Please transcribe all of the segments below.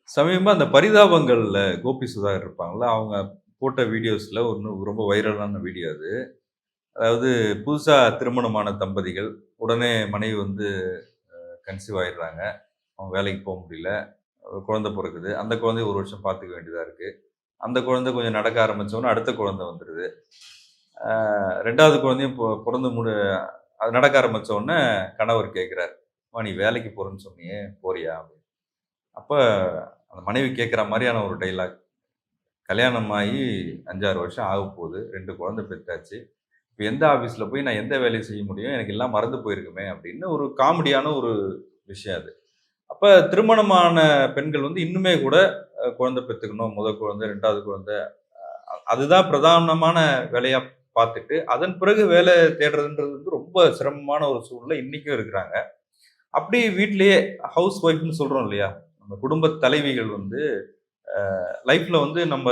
சமீபமா அந்த பரிதாபங்கள்ல கோபி சுதாகர் இருப்பாங்கல்ல, அவங்க போட்ட வீடியோஸ்ல ஒண்ணு ரொம்ப வைரலான வீடியோ அது. அதாவது புதுசா திருமணமான தம்பதிகள், உடனே மனைவி வந்து கன்சீவ் ஆயிடுறாங்க. அவங்க வேலைக்கு போ முடியல. குழந்தை பொறக்குது. அந்த குழந்தைய 1 வருஷம் பார்த்துக்க வேண்டியதா இருக்கு. அந்த குழந்தை கொஞ்சம் நடக்க ஆரம்பிச்ச உடனே அடுத்த குழந்தை வந்துருது. 2வது குழந்தையும் பொறந்து அது நடக்க ஆரம்பிச்ச உடனே கணவர் கேட்கிறார், "அம்மா நீ வேலைக்கு போறேன்னு சொன்னியே, போறியா?" அப்படின்னு. அப்ப அந்த மனைவி கேட்கிற மாரியான ஒரு டயலாக். கல்யாணம் ஆகி 5, 6 வருஷம் ஆகப்போகுது. 2 குழந்தை பெத்தாச்சு. இப்ப எந்த ஆஃபீஸ்ல போய் நான் எந்த வேலைய செய்ய முடியும்? எனக்கு எல்லாம் மறந்து போயிருக்குமே! அப்படின்னு ஒரு காமெடியான ஒரு விஷயம் அது. அப்ப திருமணமான பெண்கள் வந்து இன்னுமே கூட குழந்தை பெத்துக்கணும். முதல் குழந்தை, 2வது குழந்தை. அதுதான் பிரதானமான வேலையா பார்த்துட்டு, அதன் பிறகு வேலை தேடுறதுன்றது வந்து ரொம்ப சிரமமான ஒரு சூழ்நிலை இன்னைக்கும் இருக்கிறாங்க. அப்படி வீட்டிலேயே ஹவுஸ் ஒய்ஃப்ன்னு சொல்றோம் இல்லையா? நம்ம குடும்ப தலைவிகள் வந்து லைஃப்ல வந்து நம்ம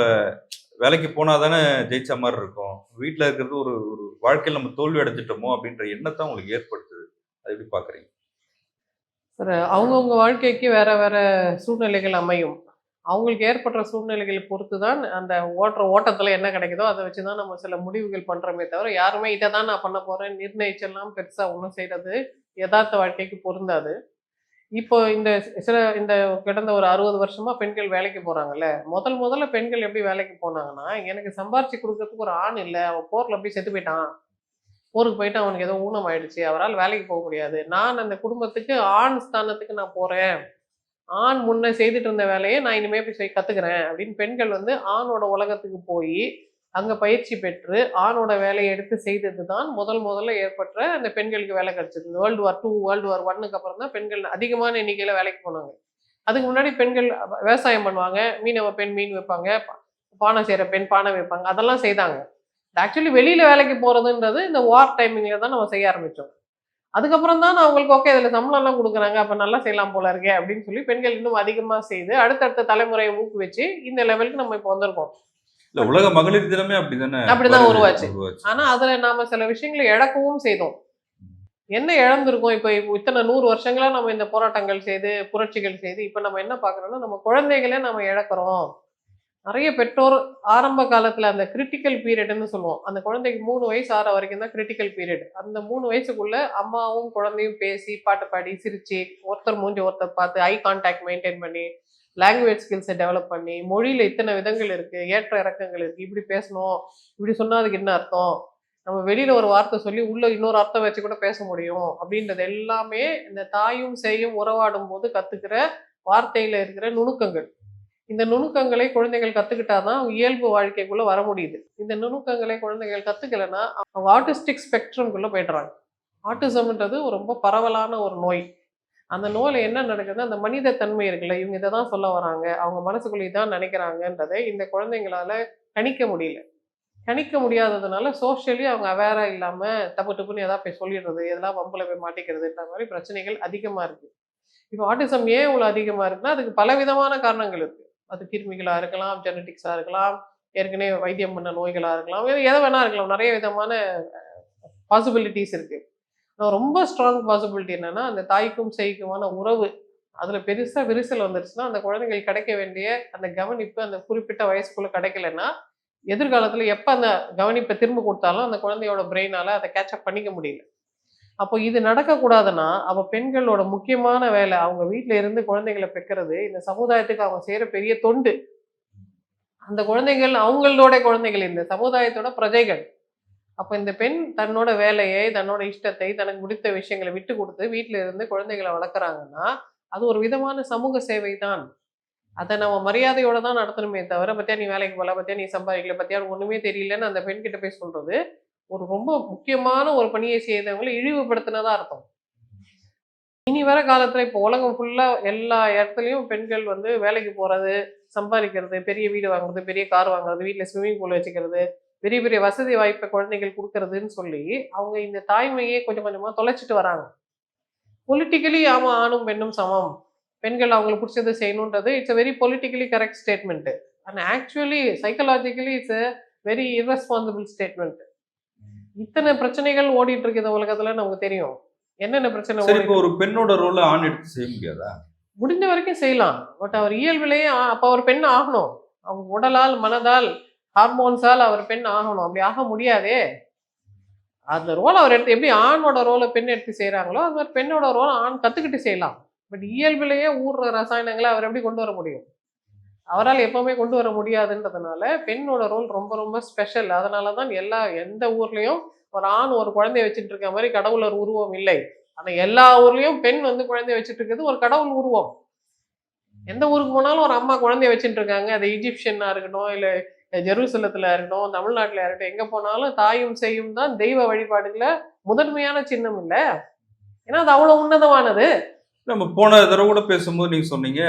வேலைக்கு போனா தானே ஜெயிச்ச மாரி இருக்கும். வீட்ல இருக்கிறது ஒரு ஒரு வாழ்க்கையில நம்ம தோல்வி அடைஞ்சுட்டோமோ! அப்டின்ற எண்ணத்த உங்களுக்கு ஏற்படுத்துது. அத எப்படி பார்க்குறீங்க? ஒரு அவங்கவங்க வாழ்க்கைக்கு வேற வேற சூழ்நிலைகள் அமையும். அவங்களுக்கு ஏற்படுற சூழ்நிலைகள் பொறுத்து தான் அந்த ஓடுற ஓட்டத்துல என்ன கிடைக்குதோ, அத வச்சு தான் நம்ம சில முடிவுகள் பண்றோமே தவிர, யாருமே இத தான் நான் பண்ண போறேன்னு நிர்ணயிச்செல்லாம் பெருசா ஒண்ணும் செய்றது எதார்த்த வாழ்க்கைக்கு பொருந்தாது. இப்போ இந்த கடந்த ஒரு 60 வருஷமா பெண்கள் வேலைக்கு போறாங்கல்ல. முதல்ல பெண்கள் எப்படி வேலைக்கு போனாங்கன்னா, எனக்கு சம்பாரிச்சு குடுக்கறதுக்கு ஒரு ஆண் இல்ல. அவன் போர்ல போய் செத்து போயிட்டான். ஊருக்கு போயிட்டு அவனுக்கு ஏதோ ஊனம் ஆயிடுச்சு. அவரால வேலைக்கு போக முடியாது. நான் அந்த குடும்பத்துக்கு ஆண் ஸ்தானத்துக்கு நான் போறேன். ஆண் முன்ன செய்துட்டு இருந்த வேலைய நான் இனிமே போய் கத்துக்கிறேன் அப்படின்னு பெண்கள் வந்து ஆணோட உலகத்துக்கு போயி, அங்க பயிற்சி பெற்று ஆணோட வேலைய எடுத்து செய்தது தான் முதல்ல ஏற்பட்ட அந்த பெண்களுக்கு வேலை கிடைச்சது. வேர்ல்டு வார் 2, வேர்ல்டு வார் 1க்கு அப்புறம் தான் பெண்கள் அதிகமான எண்ணிக்கையில வேலைக்கு போனாங்க. அதுக்கு முன்னாடி பெண்கள் விவசாயம் பண்ணுவாங்க. மீனவ பெண் மீன் வைப்பாங்க. பானை செய்ற பெண் பானை வைப்பாங்க. அதெல்லாம் செய்தாங்க. ஆக்சுவலி வெளியில வேலைக்கு போறதுன்றது இந்த வார் டைமிங்ல தான் நம்ம செய்ய ஆரம்பிச்சோம். அதுக்கப்புறம் தான் நான் அவங்களுக்கு ஓகே இதுல சம்பளம்லாம் குடுக்குறாங்க. அப்ப நல்லா செய்யலாம் போல இருக்கே அப்படின்னு சொல்லி பெண்கள் இன்னும் அதிகமா செய்து அடுத்தடுத்த தலைமுறையை ஊக்குவிச்சு இந்த லெவலுக்கு நம்ம இப்போ வந்திருக்கோம். இல்ல பட் உலக மகளிர் தினமே அப்படித்தானே அப்படிதான் வருது உருவாச்சு. உருவாச்சு. ஆனா அதுல நாம சில விஷயங்கள இழக்கவும் செய்தோம். என்ன இழந்திருக்கோம்? இப்ப இத்தன 100 வருஷங்களா நம்ம இந்த போராட்டங்கள் செய்து, புரட்சிகள் செய்து, இப்ப நம்ம என்ன பார்க்குறோம்னா, நம்ம குழந்தைகள நம்ம இழக்கிறோம். நெறைய பெற்றோர் ஆரம்ப காலத்துல அந்த கிரிட்டிக்கல் பீரியடுன்னு சொல்லுவோம். அந்த குழந்தைக்கு 3 வயசு ஆற வரைக்கும் தான் கிரிட்டிக்கல் பீரியட். அந்த 3 வயசுக்குள்ள அம்மாவும், குழந்தையும் பேசி, பாட்டு பாடி, சிரிச்சு, ஒருத்தர் மூஞ்சி ஒருத்தர் பார்த்து, ஐ கான்டாக்ட் மெயின்டெயின் பண்ணி, லாங்குவேஜ் ஸ்கில்ஸ டெவலப் பண்ணி, மொழியில இத்தன விதங்கள் இருக்கு, ஏற்ற இறக்கங்கள் இருக்கு. இப்படி பேசணும், இப்படி சொன்னா அதுக்கு என்ன அர்த்தம்? நம்ம வெளியில ஒரு வார்த்தை சொல்லி, உள்ள இன்னொரு அர்த்தம் வச்சு கூட பேச முடியும். அப்படின்றது எல்லாமே இந்த தாயும், சேயும் உறவாடும்போது கத்துக்கிற வார்த்தையில இருக்கிற நுணுக்கங்கள். இந்த நுணுக்கங்களை குழந்தைகள் கத்துக்கிட்டா தான் அவங்க இயல்பு வாழ்க்கைக்குள்ள வர முடியுது. இந்த நுணுக்கங்களை குழந்தைகள் கத்துக்கலன்னா, அவங்க ஆட்டிஸ்டிக் ஸ்பெக்ட்ரம்குள்ள போயிடுறாங்க. ஆட்டிசம்ன்றது ஒரு ரொம்ப பரவலான ஒரு நோய். அந்த நோயில என்ன நடக்குதுன்னா, அந்த மனித தன்மை இருக்குல்ல, இவங்க இத தான் சொல்ல வராங்க. அவங்க மனசுக்குள்ள இதான் நினைக்கிறாங்கன்றதை இந்த குழந்தைங்களால கணிக்க முடியல. கணிக்க முடியாததுனால சோஷியலி அவங்க அவேரா இல்லாம டப்பு டப்புன்னு ஏதாவது போய் சொல்லிடுறது, எதெல்லாம் வம்புல போய் மாட்டிக்கிறதுன்ற மாரி பிரச்சனைகள் அதிகமா இருக்கு. இப்போ ஆட்டிசம் ஏன் இவ்வளோ அதிகமா இருக்குன்னா, அதுக்கு பலவிதமான காரணங்கள் இருக்கு. அது கிருமிகளா இருக்கலாம், ஜெனடிக்ஸா இருக்கலாம், ஏற்கனவே வைத்தியம் பண்ண நோய்களா இருக்கலாம், வேற எத வேணா இருக்கலாம். நெறைய விதமான பாசிபிலிட்டீஸ் இருக்கு. ஆனா ரொம்ப ஸ்ட்ராங் பாசிபிலிட்டி என்னன்னா, அந்த தாய்க்கும் சேய்க்குமான உறவு. அதுல பெருசா விரிசல் வந்துருச்சுன்னா, அந்த குழந்தைங்களுக்கு கிடைக்க வேண்டிய அந்த கவனிப்பு அந்த குறிப்பிட்ட வயசுக்குள்ள கிடைக்கலன்னா, எதிர்காலத்துல எப்ப அந்த கவனிப்ப திரும்ப குடுத்தாலும், அந்த குழந்தையோட பிரெயினால அத கேட்ச் அப் பண்ணிக்க முடியல. அப்போ இது நடக்கக்கூடாதுன்னா, அப்ப பெண்களோட முக்கியமான வேலை, அவங்க வீட்ல இருந்து குழந்தைகள பெக்கறது, இந்த சமுதாயத்துக்கு அவங்க செய்ற பெரிய தொண்டு. அந்த குழந்தைகள் அவங்களோட குழந்தைகள், இந்த சமுதாயத்தோட பிரஜைகள். அப்ப இந்த பெண் தன்னோட வேலையை, தன்னோட இஷ்டத்தை, தனக்கு பிடித்த விஷயங்கள விட்டு குடுத்து, வீட்ல இருந்து குழந்தைகள வளர்க்குறாங்கன்னா, அது ஒரு விதமான சமூக சேவை தான். அத நம்ம மரியாதையோட தான் நடத்தணுமே தவிர, "பாத்தியா நீ வேலைக்கு போல, பாத்தியா நீ சம்பாதிக்கல, பாத்தியா உனக்கு ஒண்ணுமே தெரியலன்னு" அந்த பெண்கிட்ட போய் சொல்றது, ஒரு ரொம்ப முக்கியமான ஒரு பணியை செய்தவங்கள இழிவுபடுத்தினதா அர்த்தம். இனி வர காலத்துல இப்போ உலகம் ஃபுல்லா எல்லா இடத்துலயும் பெண்கள் வந்து வேலைக்கு போறது, சம்பாதிக்கிறது, பெரிய வீடு வாங்குறது, பெரிய கார் வாங்குறது, வீட்ல ஸ்விம்மிங் பூல் வச்சுக்கிறது, பெரிய பெரிய வசதி வாய்ப்ப குழந்தைகள் குடுக்கறதுன்னு சொல்லி, அவங்க இந்த தாய்மையே கொஞ்சம் கொஞ்சமா தொலைச்சுட்டு வராங்க. பொலிட்டிக்கலி ஆமா ஆணும் பெண்ணும் சமம். பெண்கள் அவங்களுக்கு புடிச்சத செய்யணுன்றது it's a very politically correct statement. ஆனா actually psychologically it's a very irresponsible statement. இத்தனை பிரச்சனைகள் ஓடிட்டு இருக்கு இந்த உலகத்துல நமக்கு தெரியும். என்னென்ன பிரச்சனை சரி இப்போ ஓடிட்டு ஒரு இருக்கு? பெண்ணோட ரோல ஆண் எடுத்து செய்ய முடியாதா? முடிஞ்ச வரைக்கும் செய்யலாம். பட் அவர் இயல்பிலேயே அப்ப அவர் பெண் ஆகணும். அவங்க உடலால், மனதால், ஹார்மோன்ஸால் அவர் பெண் ஆகணும். அப்படி ஆக முடியாதே. அந்த ரோல் அவர் எடுத்து எப்படி ஆணோட ரோல பெண் எடுத்து செய்றாங்களோ, அது மாரி பெண்ணோட ரோல ஆண் கத்துக்கிட்டு செய்யலாம். பட் இயல்பிலேயே ஊர்ற ரசாயனங்கள அவர் எப்படி கொண்டு வர முடியும்? அவரால எப்பவுமே கொண்டு வர முடியாதுன்றதுனால, பெண்ணோட ரோல் ரொம்ப ரொம்ப ஸ்பெஷல். அதனால தான் எந்த ஊர்லயும் ஒரு ஆண் ஒரு குழந்தைய வச்சுட்டு இருக்க மாரி கடவுளர் உருவம் இல்லை. ஆனா எல்லா ஊர்லயும் பெண் வந்து குழந்தைய வச்சுட்டு இருக்கிறது ஒரு கடவுள் உருவம். எந்த ஊருக்கு போனாலும் ஒரு அம்மா குழந்தைய வச்சுட்டு இருக்காங்க. அது ஈஜிப்ஷியனா இருக்கட்டும், இல்ல ஜெருசலத்துல இருக்கட்டும், தமிழ்நாட்டுல இருக்கட்டும், எங்க போனாலும் தாயும் சேயும் தான் தெய்வ வழிபாடுகள்ல முதன்மையான சின்னம் இல்ல. ஏன்னா அது அவ்வளவு உன்னதமானது. நம்ம போன தடவை கூட பேசும்போது நீங்க சொன்னீங்க,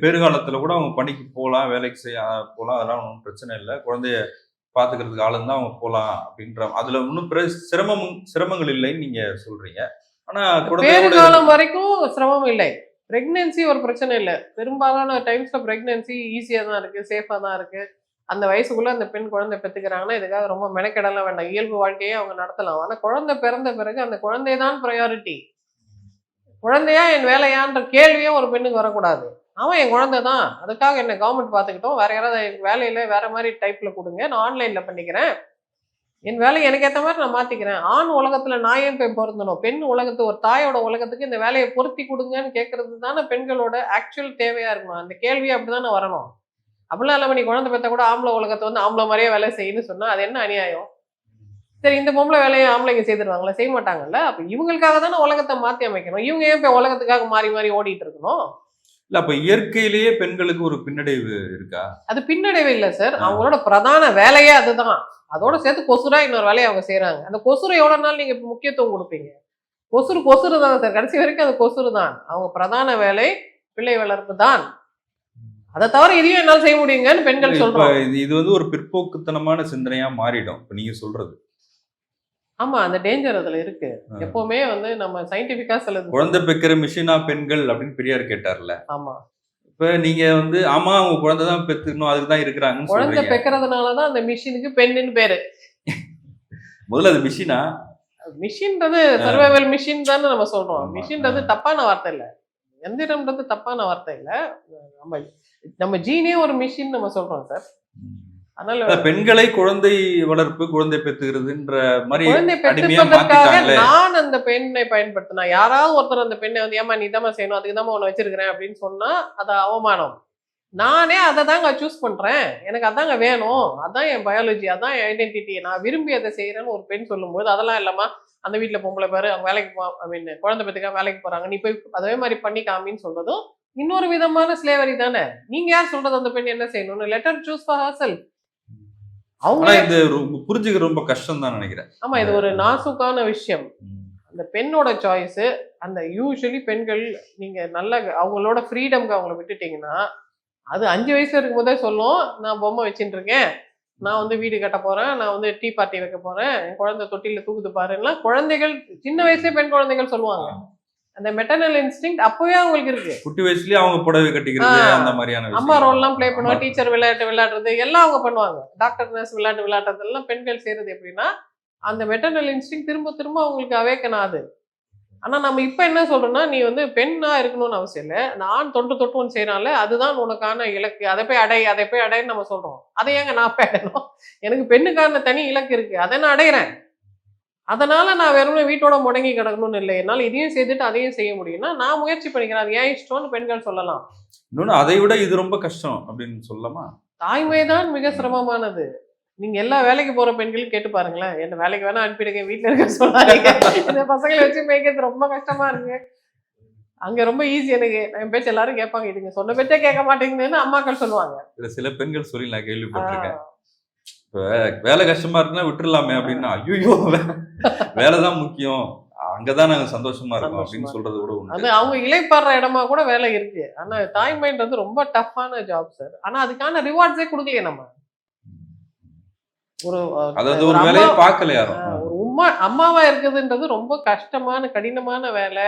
பேறுகாலத்துல கூட அவங்க பணிக்கு போலாம், வேலைக்கு போலாம். அதெல்லாம் ஒண்ணும் பிரச்சனை இல்ல. குழந்தைய பாத்துக்கிறதுக்கு ஆள் இருந்தா அவங்க போலாம் அப்படின்ற அதுல ஒண்ணும் சிரமங்கள் இல்லைன்னு நீங்க சொல்றீங்க. ஆனா குழந்தையோட பேறுகாலம் வரைக்கும் சிரமம் இல்லை. பிரெக்னன்சி ஒரு பிரச்சனை இல்ல. பெரும்பாலான டைம்ஸ்ல பிரெக்னன்சி ஈஸியா தான் இருக்கு, சேஃபா தான் இருக்கு. அந்த வயசுக்குள்ள அந்த பெண் குழந்தை பெத்துக்கிறாங்கன்னா, இதுக்காக ரொம்ப மெனக்கெடலாம் வேண்டாம். இயல்பு வாழ்க்கையே அவங்க நடத்தலாம். ஆனா குழந்தை பிறந்த பிறகு அந்த குழந்தை தான் பிரையாரிட்டி. குழந்தையா என் வேலையான்ற கேள்வியே ஒரு பெண்ணுக்கு வரக்கூடாது. அவன் என் குழந்தை தான். அதுக்காக என்ன கவர்மெண்ட் பார்த்துக்கிட்டோம். வேற யாராவது எனக்கு வேலையில வேற மாரி டைப்ல குடுங்க. நான் ஆன்லைன்ல பண்ணிக்கிறேன். என் வேலைய எனக்கு ஏத்த மாரி நான் மாத்திக்கிறேன். ஆண் உலகத்துல நான் ஏன் போய் பொருந்தணும்? பெண் உலகத்து ஒரு தாயோட உலகத்துக்கு இந்த வேலைய பொருத்தி குடுங்கன்னு கேட்கறது தானே பெண்களோட ஆக்சுவல் தேவையா இருக்கணும். அந்த கேள்வி அப்படிதானே வரணும். அப்படிலாம் இல்லாம நீ குழந்தை பெத்தா கூட ஆம்பளை உலகத்த வந்து ஆம்பளை மாரியே வேலை செய்யுன்னு சொன்னா, அது என்ன அநியாயம்? சரி இந்த பொம்பளை வேலைய ஆம்பளைங்க செய்துருவாங்களா? செய்ய மாட்டாங்கல்ல. அப்ப இவங்களுக்காக தானே உலகத்த மாத்தி அமைக்கணும். இவங்க ஏன் போய் உலகத்துக்காக மாறி மாறி ஓடிட்டு இருக்கணும்? இல்ல அப்ப இயற்கையிலேயே பெண்களுக்கு ஒரு பின்னடைவு இருக்கா? அது பின்னடைவு இல்ல சார். ஆ. அவங்களோட பிரதான வேலையே அதுதான். அதோட சேர்த்து கொசுரா இன்னொரு வேலையை அவங்க செய்றாங்க. அந்த கொசுரை எவ்வளவு நாள் நீங்க முக்கியத்துவம் கொடுப்பீங்க? கொசுறு தான் சார். கடைசி வரைக்கும் அது கொசுறு தான். அவங்க பிரதான வேலை பிள்ளை வளர்ப்பு தான். அதை தவிர இதையும் என்னால செய்ய முடியுங்கன்னு பெண்கள் இப்ப சொல்றோம். இது வந்து ஒரு பிற்போக்குத்தனமான சிந்தனையா மாறிடும். இப்ப நீங்க சொல்றது. ஆமா, அந்த டேஞ்சர் அதுல இருக்கு. ஆ. எப்பவுமே வந்து நம்ம சயின்டிபிக்கா சிலது குழந்தை பெக்கிற மிஷினா பெண்கள் அப்படின்னு பெரியார் கேட்டார்ல. ஆமா. இப்ப நீங்க வந்து ஆமா அவங்க குழந்தை தான் பெத்துக்கணும் அதுக்கு தான் இருக்கிறாங்கன்னு குழந்தை சொல்றீங்க. பெக்கறதுனாலதான் அந்த மிஷினுக்கு பெண்ணுன்னு பேரு. முதல்ல அது மிஷினா? மிஷின்றது சர்வைவல் மிஷின் தானே நம்ம சொல்றோம். ஆமா. மிஷின்றது தப்பான வார்த்தை இல்ல. எந்திரம்ன்றது தப்பான வார்த்தை இல்ல. நம்ம நம்ம ஜீனே ஒரு மிஷின் நம்ம சொல்றோம் சார். அதனால அதான் பெண்களை குழந்தை வளர்ப்பு, குழந்தை பெத்துகிறதுன்ற மாதிரி குழந்தை அடிமையா பெற்றுப்பதற்காக மாத்திட்டாங்களே. நான் அந்த பெண்ணை பயன்படுத்தினா, யாராவது ஒருத்தர் அந்த பெண்ணை வந்து ஏமா நீ தான் செய்யணும், அதுக்கு தான் உன்னை வச்சிருக்கிறேன் அப்படின்னு சொன்னா அது அவமானம். நானே அதை தாங்க சூஸ் பண்றேன். எனக்கு அதாங்க வேணும். அதான் என் பயாலஜி, அதான் என் ஐடென்டிட்டி. நான் விரும்பி அதை செய்யறேன்னு ஒரு பெண் சொல்லும்போது, அதெல்லாம் இல்லம்மா அந்த வீட்டுல பொம்பளை பேரு அவங்க வேலைக்கு ஐ மீன் குழந்தை பெத்துக்காக வேலைக்கு போறாங்க, நீ போய் அதே மாதிரி பண்ணி காமின்னு சொல்றதும் இன்னொரு விதமான ஸ்லேவரி தானே. நீங்க யார் சொல்றது அந்த பெண் என்ன செய்யணும்னு? Letter choose for herself. அவங்க ஆனா இது புரிஞ்சுக்க ரொம்ப கஷ்டம் தான் நினைக்கிறேன். ஆமா, இது ஒரு நாசுக்கான விஷயம். அந்த பெண்ணோட சாய்ஸ். அந்த யூஸ்வலி பெண்கள் நீங்க நல்ல அவங்களோட ஃப்ரீடம்க்கு அவங்கள விட்டுட்டீங்கன்னா, அது 5 வயசுல இருக்கும் போதே சொல்லும், நான் பொம்மை வச்சுட்டு இருக்கேன், நான் வந்து வீடு கட்ட போறேன், நான் வந்து டீ பார்ட்டி வைக்க போறேன், என் குழந்தை தொட்டில தூக்குது பாருன்னா குழந்தைகள் சின்ன வயசுலயே பெண் குழந்தைகள் சொல்லுவாங்க. அந்த மெட்டர்னல் இன்ஸ்டிங்க்ட் அப்பவே அவங்களுக்கு இருக்கு. குட்டி வயசுலயே அவங்க புடவை கட்டிக்கிறது அந்த மாதிரியான அம்மா விஷயம். ரோல் எல்லாம் பிளே பண்ணுவாங்க, டீச்சர் விளையாட்டு விளையாடுறது எல்லாம் அவங்க பண்ணுவாங்க. டாக்டர் நர்ஸ் விளையாட்டு விளையாடுறது எல்லாம் பெண்கள் செய்யறது எப்படின்னா, அந்த மெட்டர்னல் இன்ஸ்டிங் திரும்ப திரும்ப அவங்களுக்கு அவேக்கன் ஆகுது. ஆனா நம்ம இப்ப என்ன சொல்றோம்னா, நீ வந்து பெண்ணா இருக்கணும்னு அவசியம் இல்லை, அந்த ஆண் தொட்டு ஒன்று செய்யறான்ல அதுதான் உனக்கான இலக்கு, அதை போய் அடைன்னு நம்ம சொல்றோம். அதை ஏங்க நான் போய் அடையணும்? எனக்கு பெண்ணுக்கான தனி இலக்கு இருக்கு, அதை நான் அடையிறேன். அதனால நான் வெறும் வீட்டோட முடங்கி கிடக்கணும்னு இல்லை. என்னால் இதையும் செய்துட்டு அதையும் செய்ய முடியும்னா நான் முயற்சி பண்ணிக்கிறேன். அது ஏன் இஷ்டம்னு பெண்கள் சொல்லலாம். இன்னொன்னு அதை விட இது ரொம்ப கஷ்டம் அப்படின்னு சொல்லலாமா? தாய்மைதான் மிக சிரமமானது. நீங்க எல்லா வேலைக்கு போற பெண்களும் கேட்டு பாருங்களேன். என்ன வேலைக்கு வேணா அனுப்பிடுங்க, வீட்டுல இருக்க சொல்லாதீங்க, இந்த பசங்களை வச்சு மேய்க்கிறது ரொம்ப கஷ்டமா இருக்கு. அங்க ரொம்ப ஈஸி. எனக்கு என் பேச்சு எல்லாரும் கேட்பாங்க, இதுங்க சொன்ன பேச்சே கேட்க மாட்டேங்குதுன்னு அம்மாக்கள் சொல்லுவாங்க. இதுல சில பெண்கள் சொல்லி நான் கேள்விப்பட்டிருக்கேன். இப்ப வேலை கஷ்டமா இருக்குன்னா விட்டுறலாமே அப்படின்னா, ஐயோ வேலைதான் முக்கியம், அங்கதான் நாங்க சந்தோஷமா இருக்கோம் அப்படின்னு சொல்றது கூட அது உண்டு. அவங்க இளைப்பாடுற இடமா கூட வேலை இருக்கு. ஆனா தாய்மைன்றது ரொம்ப டஃப்பான ஜாப் சார். ஆனா அதுக்கான ரிவார்ட்ஸே கொடுக்கலையே நம்ம. ஒரு அதாவது ஒரு ஒரு அம்மா வேலையை பார்க்கல யாரும். ஒரு அம்மாவா இருக்குதுன்றது ரொம்ப கஷ்டமான கடினமான வேலை.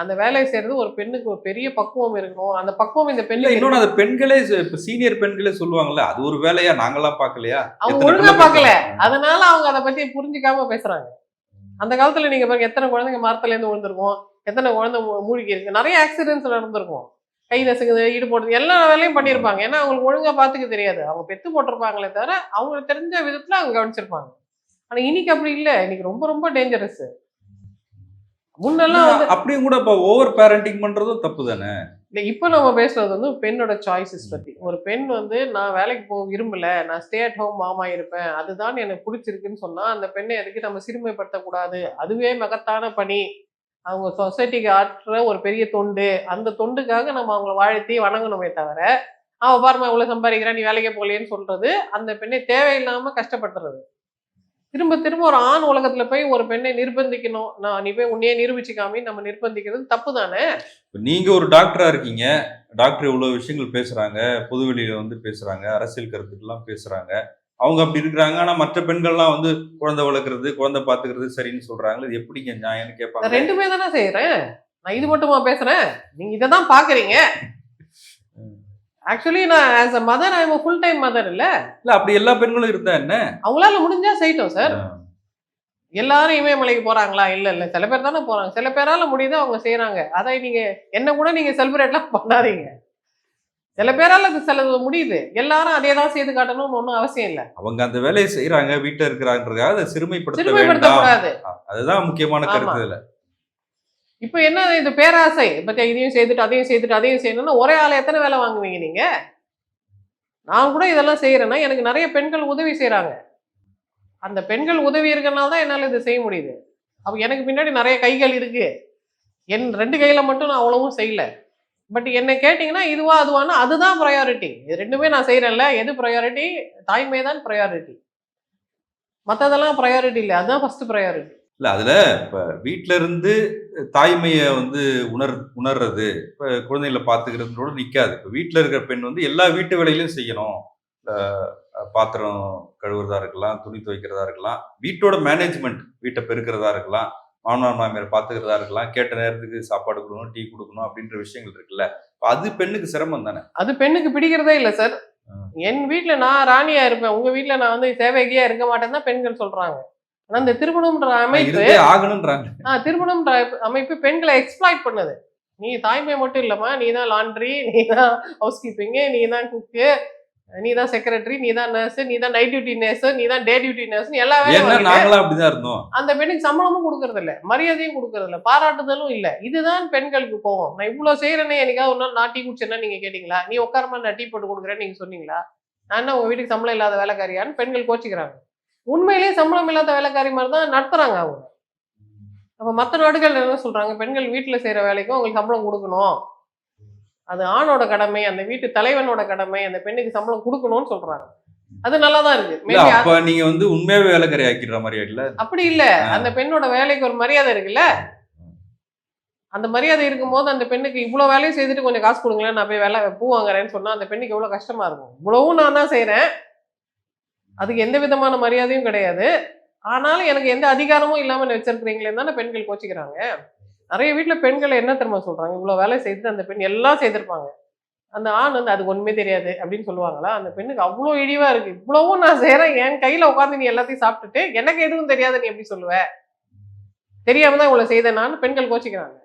அந்த வேலையை செய்யறது ஒரு பெண்ணுக்கு ஒரு பெரிய பக்குவம் இருக்கணும். அந்த பக்குவம் இந்த இல்ல பெண்ணுக்கு இன்னொன்னு அந்த பெண்களே இப்ப சீனியர் பெண்களே சொல்லுவாங்கல்ல, அது ஒரு வேலையா நாங்கெல்லாம் பார்க்கலையா? அவங்க எத்தனை ஒழுங்கா பிள்ளை பார்க்கல. பெத்தோம். அதனால அவங்க அதை பத்தி புரிஞ்சுக்காம பேசுறாங்க. அந்த காலத்துல நீங்க பாருங்க, எத்தனை குழந்தைங்க மரத்துல இருந்து விழுந்திருக்கும், எத்தனை குழந்தை மூழ்கி இருக்கு, நிறைய ஆக்சிடென்ட்ஸ் நடந்திருக்கும். கை நசுங்குது, ஈடு போடுறது, எல்லா வேலையும் பண்ணியிருப்பாங்க. ஏன்னா அவங்களுக்கு ஒழுங்கா பார்த்துக்க தெரியாது. அவங்க பெத்து போட்டிருப்பாங்களே தவிர அவங்களுக்கு தெரிஞ்ச விதத்துல அவங்க கவனிச்சிருப்பாங்க. ஆனா இன்னைக்கு அப்படி இல்லை. இன்னைக்கு ரொம்ப ரொம்ப டேஞ்சரஸ். முன்னெல்லாம் வந்து அப்படியும் கூட இப்ப ஓவர் பேரண்டிங் பண்றதும் தப்பு தானே. இல்ல, இப்ப நம்ம பேசுறது வந்து பெண்ணோட சாய்ஸஸ் பத்தி. ஒரு பெண் வந்து நான் வேலைக்கு போக விரும்பல, நான் ஸ்டே அட் ஹோம் மாமா இருப்பேன், அதுதான் எனக்கு பிடிச்சிருக்குன்னு சொன்னா அந்த பெண்ணை எதுக்கு நம்ம சிறுமைப்படுத்தக்கூடாது? அதுவே மகத்தான பணி. அவங்க சொசைட்டிக்கு ஆற்றுற ஒரு பெரிய தொண்டு. அந்த தொண்டுக்காக நம்ம அவங்கள வாழ்த்தி வணங்கணுமே தவிர, அவ பாருமா இவ்வளவு சம்பாதிக்கிறா, நீ வேலைக்கே போகலையேன்னு சொல்றது அந்த பெண்ணை தேவையில்லாம கஷ்டப்படுத்துறது. திரும்ப திரும்ப ஒரு ஆண் உலகத்துல போய் ஒரு பெண்ணை நிர்பந்திக்கணும், நான் நீ போய் உன்னையே நிரூபிச்சுக்காமி நம்ம நிர்பந்திக்கிறது தப்பு தானே. நீங்க ஒரு டாக்டரா இருக்கீங்க. டாக்டர் இவ்வளவு விஷயங்கள் பேசுறாங்க, பொதுவெளியில வந்து பேசுறாங்க, அரசியல் கருத்துக்கள்லாம் பேசுறாங்க. அவங்க அப்படி இருக்கிறாங்க. ஆனா மற்ற பெண்கள்லாம் வந்து குழந்தை வளர்க்கறது, குழந்தை பாத்துக்கிறது சரின்னு சொல்றாங்க. இது எப்படிங்க நியாயம்னு நான் கேட்பாங்க. ரெண்டுமே தானே செய்யறேன். நான் இது மட்டுமா பேசுறேன்? நீங்க இதை தான் பாக்குறீங்க. ஆக்சுவலி நான் as a mother, I am full time mother. இல்ல இல்ல அப்படி எல்லா பெண்களும் இருந்தா என்ன? அவங்களால முடிஞ்சா செய்யட்டும் சார். எல்லாரும் இமயமலைக்கு போறாங்களா? இல்ல இல்ல, சில பேர் தானே போறாங்க. சில பேரால முடியுது, அவங்க செய்யறாங்க. அதை நீங்க என்ன கூட நீங்க செலிப்ரேட்லாம் பண்ணாதீங்க. சில பேரால அது சிலது முடியுது. எல்லாரும் அதே தான் செய்து காட்டணும்னு ஒன்றும் அவசியம் இல்லை. அவங்க அந்த வேலையை செய்யறாங்க, வீட்டுல இருக்கிறாங்கிறதுக்காக அதை சிறுமைப்படுத்த வேண்டாம். சிறுமைப்படுத்தக்கூடாது. அதுதான் முக்கியமான ஆமா. கருத்து இதுல. இப்ப என்ன இது பேராசை? பத்தியா, இதையும் செய்துட்டு அதையும் செய்துட்டு அதையும் செய்யணும்னா ஒரே ஆளை எத்தனை வேலை வாங்குவீங்க நீங்க? நான் கூட இதெல்லாம் செய்யறேன்னா எனக்கு நிறைய பெண்கள் உதவி செய்யறாங்க. அந்த பெண்கள் உதவி இருக்கனால தான் என்னால இதை செய்ய முடியுது. அப்ப எனக்கு பின்னாடி நிறைய கைகள் இருக்கு. என் 2 கையில மட்டும் நான் அவ்வளவும் செய்யல. பட் என்ன கேட்டீங்கன்னா இதுவா அதுவானா அதுதான் ப்ரையாரிட்டி. இது ரெண்டுமே நான் செய்யறேன்ல, எது ப்ரையாரிட்டி? தாய்மை தான் ப்ரையாரிட்டி. மத்ததெல்லாம் ப்ரையாரிட்டி இல்லை. அதுதான் ஃபர்ஸ்ட் ப்ரையாரிட்டி. இல்ல அதுல இப்ப வீட்டுல இருந்து தாய்மைய வந்து உணர்றது, இப்ப குழந்தைகளை பாத்துக்கிறதுனோட நிக்காது. இப்ப வீட்டுல இருக்கிற பெண் வந்து எல்லா வீட்டு வேலையிலும் செய்யணும். பாத்திரம் கழுவுறதா இருக்கலாம், துணி துவைக்கிறதா இருக்கலாம், வீட்டோட மேனேஜ்மெண்ட், வீட்டை பெருக்கிறதா இருக்கலாம், மாமனார் மாமியார் பாத்துக்கிறதா இருக்கலாம், கேட்ட நேரத்துக்கு சாப்பாடு கொடுக்கணும், டீ கொடுக்கணும் அப்படின்ற விஷயங்கள் இருக்குல்ல. அது பெண்ணுக்கு சிரமம் தானே. அது பெண்ணுக்கு பிடிக்கிறதே இல்லை சார். என் வீட்டுல நான் ராணியா இருப்பேன், உங்க வீட்டுல நான் வந்து சேவகியா இருக்க மாட்டேன்னு தான் பெண்கள் சொல்றாங்க. ஆனா இந்த திருமணம்ன்ற அமைப்பு இருந்தே ஆகணும்ன்றாங்க. திருமணம்ன்ற அமைப்பு பெண்களை எக்ஸ்ப்ளாய்ட் பண்ணுது. நீ தாய்மை மட்டும் இல்லம்மா, நீ தான் லாண்ட்ரி, நீ தான் ஹவுஸ் கீப்பிங், நீ தான் குக்கு, நீ தான் செக்ரட்டரி, நீ தான் நர்ஸ், நீ தான் நைட் டியூட்டி நர்ஸ், நீ தான் டே டியூட்டி நர்ஸ், எல்லா வேலையும் நாங்களும் அப்படிதான் இருந்தோம். அந்த பெண்ணுக்கு சம்பளமும் கொடுக்கறது இல்ல, மரியாதையும் கொடுக்கறது இல்ல, பாராட்டுதலும் இல்ல. இதுதான் பெண்களுக்கு போகும். நான் இவ்வளவு செய்யறேனே, என்னைக்காவது ஒரு நாள் நான் டீ குடிச்சேன்னா நீங்க கேட்டீங்களா? நீ உட்காரமா நான் டீ போட்டு கொடுக்குறேன்னு நீங்க சொன்னீங்களா? நான் என்ன உங்க வீட்டுக்கு சம்பளம் இல்லாத வேலைக்காரியான்னு பெண்கள் கோச்சிக்கிறாங்க. உண்மையிலேயே சம்பளம் இல்லாத வேலைக்காரி மாதிரி தான் நடத்துறாங்க அவங்க. அப்ப மற்ற நாடுகள் என்ன சொல்றாங்க? பெண்கள் வீட்டுல செய்யற வேலைக்கும் அவங்களுக்கு சம்பளம் கொடுக்கணும், அது ஆணோட கடமை, அந்த வீட்டு தலைவனோட கடமை, அந்த பெண்ணுக்கு சம்பளம் கொடுக்கணும்னு சொல்றாங்க. அது நல்லாதான் இருக்கு. அப்ப நீங்க வந்து உண்மையாவே வேலைக்காரி ஆக்கிடுற மாதிரி இல்ல. அப்படி இல்ல, அந்த பெண்ணோட வேலைக்கு ஒரு மரியாதை இருக்குல்ல. அந்த மரியாதை இருக்கும்போது அந்த பெண்ணுக்கு இவ்வளவு வேலையும் செய்துட்டு கொஞ்சம் காசு கொடுங்களேன், நான் போய் வேலை பூ வாங்குறேன்னு சொன்னா அந்த பெண்ணுக்கு எவ்வளவு கஷ்டமா இருக்கும். இவ்வளவும் நான் தான் செய்யறேன், அதுக்கு எந்த விதமான மரியாதையும் கிடையாது, ஆனாலும் எனக்கு எந்த அதிகாரமும் இல்லாம வச்சிருக்கிறீங்களே தானே பெண்கள் கோச்சிக்கிறாங்க. நிறைய வீட்டுல பெண்களை என்ன தெரியுமா சொல்றாங்க? இவ்வளவு வேலை செய்துட்டு அந்த பெண் எல்லாம் செய்திருப்பாங்க, அந்த ஆண் வந்து அதுக்கு ஒண்ணுமே தெரியாது அப்படின்னு சொல்லுவாங்களா? அந்த பெண்ணுக்கு அவ்வளவு இழிவா இருக்கு. இவ்வளவும் நான் செய்யறேன், என் கையில உட்காந்து நீ எல்லாத்தையும் சாப்பிட்டுட்டு எனக்கு எதுவும் தெரியாது நீ எப்படி சொல்லுவ? தெரியாம தான் இவ்வளவு செய்தேனான்னு பெண்கள் கோச்சிக்கிறாங்க.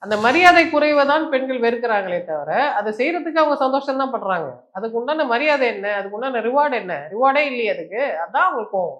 அந்த மரியாதை குறைவதான் பெண்கள் வெறுக்கிறாங்களே தவிர அதை செய்யறதுக்கு அவங்க சந்தோஷம் தான் பண்றாங்க. அதுக்கு உண்டான மரியாதை என்ன? அதுக்கு உண்டான ரிவார்டு என்ன? ரிவார்டே இல்லையே அதுக்கு. அதான் அவங்களுக்கு கோவம்.